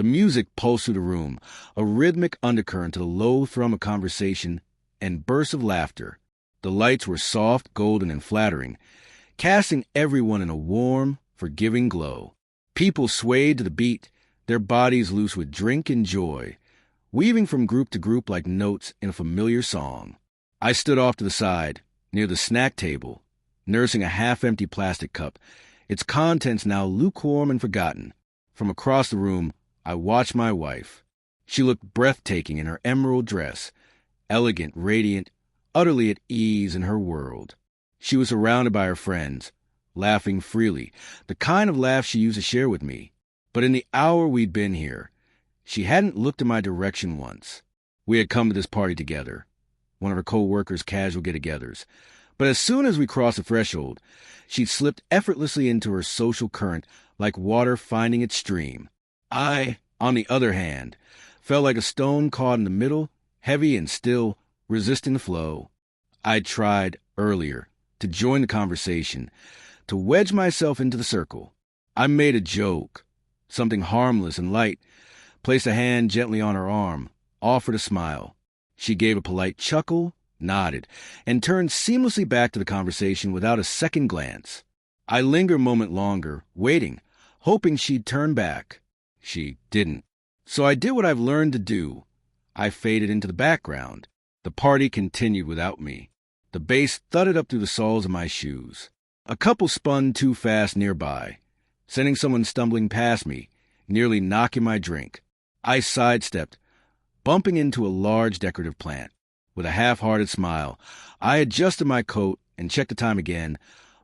The music pulsed through the room, a rhythmic undercurrent to the low thrum of conversation and bursts of laughter. The lights were soft, golden, and flattering, casting everyone in a warm, forgiving glow. People swayed to the beat, their bodies loose with drink and joy, weaving from group to group like notes in a familiar song. I stood off to the side, near the snack table, nursing a half-empty plastic cup, its contents now lukewarm and forgotten. From across the room, I watched my wife. She looked breathtaking in her emerald dress, elegant, radiant, utterly at ease in her world. She was surrounded by her friends, laughing freely, the kind of laugh she used to share with me. But in the hour we'd been here, she hadn't looked in my direction once. We had come to this party together, one of her co-workers' casual get-togethers. But as soon as we crossed the threshold, she'd slipped effortlessly into her social current like water finding its stream. I, on the other hand, felt like a stone caught in the middle, heavy and still, resisting the flow. I'd tried, earlier, to join the conversation, to wedge myself into the circle. I made a joke, something harmless and light, placed a hand gently on her arm, offered a smile. She gave a polite chuckle, nodded, and turned seamlessly back to the conversation without a second glance. I lingered a moment longer, waiting, hoping she'd turn back. She didn't. So I did what I've learned to do. I faded into the background. The party continued without me. The bass thudded up through the soles of my shoes. A couple spun too fast nearby, sending someone stumbling past me, nearly knocking my drink. I sidestepped, bumping into a large decorative plant. With a half-hearted smile, I adjusted my coat and checked the time again,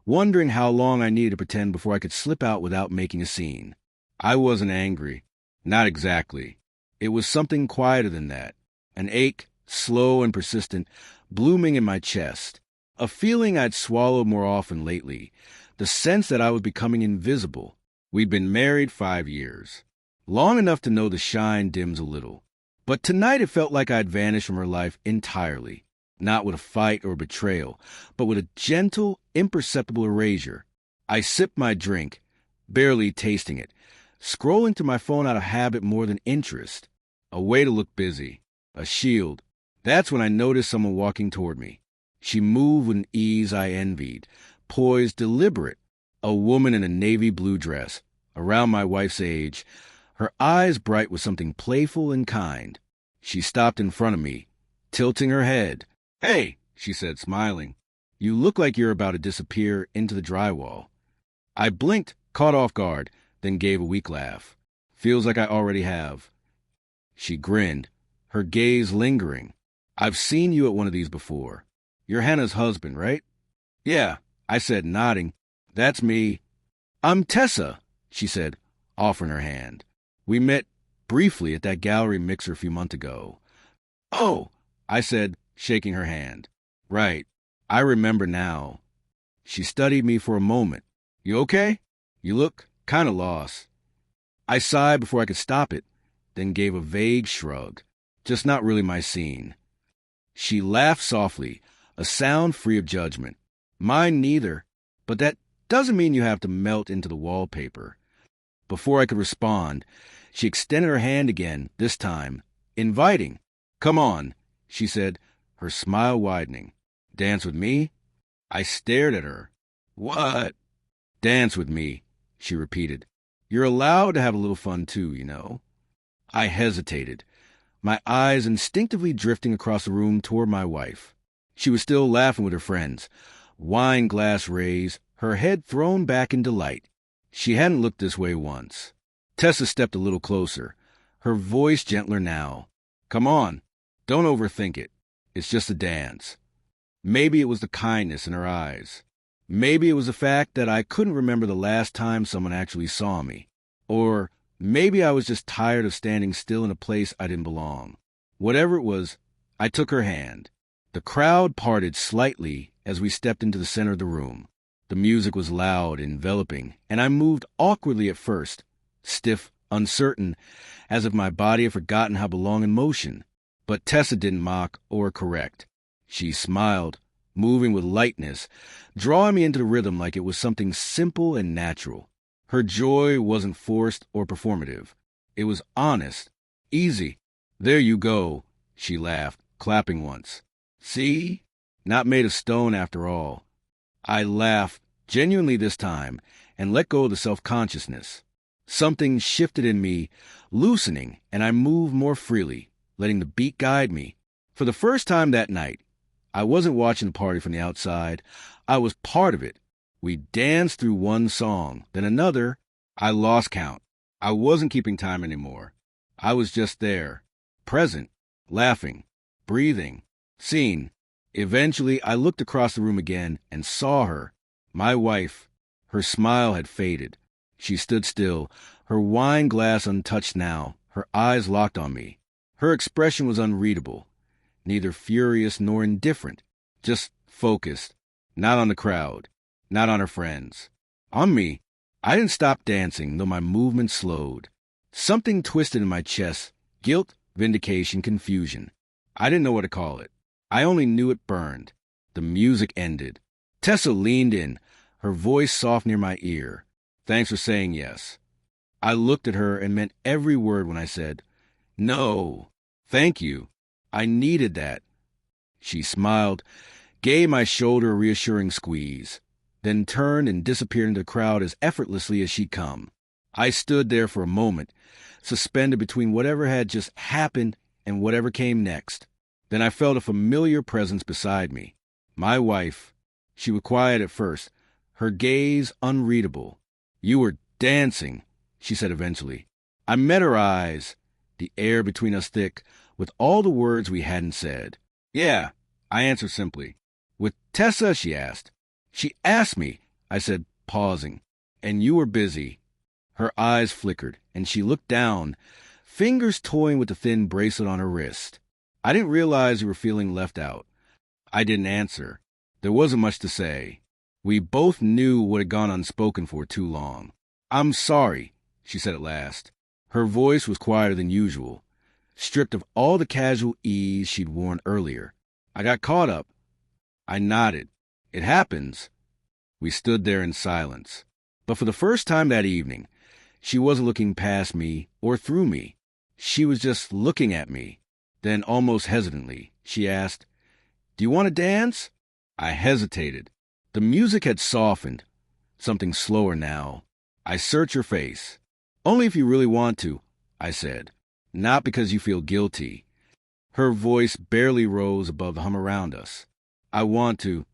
wondering how long I needed to pretend before I could slip out without making a scene. I wasn't angry. Not exactly. It was something quieter than that. An ache, slow and persistent, blooming in my chest. A feeling I'd swallowed more often lately. The sense that I was becoming invisible. We'd been married 5 years. Long enough to know the shine dims a little. But tonight it felt like I'd vanished from her life entirely. Not with a fight or a betrayal, but with a gentle, imperceptible erasure. I sipped my drink, barely tasting it, scrolling through my phone out of habit more than interest. A way to look busy. A shield. That's when I noticed someone walking toward me. She moved with an ease I envied, poised, deliberate. A woman in a navy blue dress, around my wife's age, her eyes bright with something playful and kind. She stopped in front of me, tilting her head. "Hey," she said, smiling. "You look like you're about to disappear into the drywall." I blinked, caught off guard, then gave a weak laugh. "Feels like I already have." She grinned, her gaze lingering. "I've seen you at one of these before. You're Hannah's husband, right?" "Yeah," I said, nodding. "That's me." "I'm Tessa," she said, offering her hand. "We met briefly at that gallery mixer a few months ago." "Oh," I said, shaking her hand. "Right. I remember now." She studied me for a moment. "You okay? You look kind of lost." I sighed before I could stop it, then gave a vague shrug. Just not really my scene. She laughed softly, a sound free of judgment. Mine neither, but that doesn't mean you have to melt into the wallpaper. Before I could respond, she extended her hand again, this time, inviting. "Come on," she said, her smile widening. "Dance with me?" I stared at her. "What?" "Dance with me," she repeated. "You're allowed to have a little fun too, you know." I hesitated, my eyes instinctively drifting across the room toward my wife. She was still laughing with her friends, wine glass raised, her head thrown back in delight. She hadn't looked this way once. Tessa stepped a little closer, her voice gentler now. "Come on, don't overthink it. It's just a dance." Maybe it was the kindness in her eyes. Maybe it was the fact that I couldn't remember the last time someone actually saw me. Or maybe I was just tired of standing still in a place I didn't belong. Whatever it was, I took her hand. The crowd parted slightly as we stepped into the center of the room. The music was loud, enveloping, and I moved awkwardly at first, stiff, uncertain, as if my body had forgotten how to belong in motion. But Tessa didn't mock or correct. She smiled, moving with lightness, drawing me into the rhythm like it was something simple and natural. Her joy wasn't forced or performative. It was honest. Easy. There you go, she laughed, clapping once. See? Not made of stone after all. I laughed, genuinely this time, and let go of the self-consciousness. Something shifted in me, loosening, and I moved more freely, letting the beat guide me. For the first time that night, I wasn't watching the party from the outside. I was part of it. We danced through one song, then another. I lost count. I wasn't keeping time anymore. I was just there, present, laughing, breathing, seeing. Eventually, I looked across the room again and saw her, my wife. Her smile had faded. She stood still, her wine glass untouched now, her eyes locked on me. Her expression was unreadable, neither furious nor indifferent, just focused, not on the crowd, not on her friends. On me. I didn't stop dancing, though my movement slowed. Something twisted in my chest, guilt, vindication, confusion. I didn't know what to call it. I only knew it burned. The music ended. Tessa leaned in, her voice soft near my ear. Thanks for saying yes. I looked at her and meant every word when I said, no, thank you. I needed that. She smiled, gave my shoulder a reassuring squeeze, then turned and disappeared into the crowd as effortlessly as she'd come. I stood there for a moment, suspended between whatever had just happened and whatever came next. Then I felt a familiar presence beside me. My wife. She was quiet at first, her gaze unreadable. You were dancing, she said eventually. I met her eyes, the air between us thick, with all the words we hadn't said. Yeah, I answered simply. With Tessa, she asked. She asked me, I said, pausing. And you were busy. Her eyes flickered, and she looked down, fingers toying with the thin bracelet on her wrist. I didn't realize you were feeling left out. I didn't answer. There wasn't much to say. We both knew what had gone unspoken for too long. I'm sorry, she said at last. Her voice was quieter than usual, stripped of all the casual ease she'd worn earlier. I got caught up. I nodded. It happens. We stood there in silence. But for the first time that evening, she wasn't looking past me or through me. She was just looking at me. Then, almost hesitantly, she asked, Do you want to dance? I hesitated. The music had softened, something slower now. I searched her face. Only if you really want to, I said. Not because you feel guilty. Her voice barely rose above the hum around us. I want to.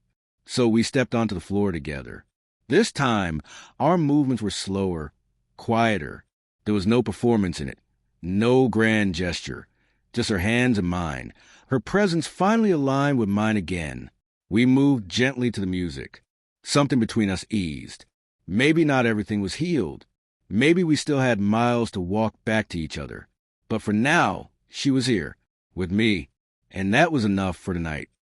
So we stepped onto the floor together. This time, our movements were slower, quieter. There was no performance in it, no grand gesture. Just her hands and mine. Her presence finally aligned with mine again. We moved gently to the music. Something between us eased. Maybe not everything was healed. Maybe we still had miles to walk back to each other. But for now, she was here, with me. And that was enough for tonight.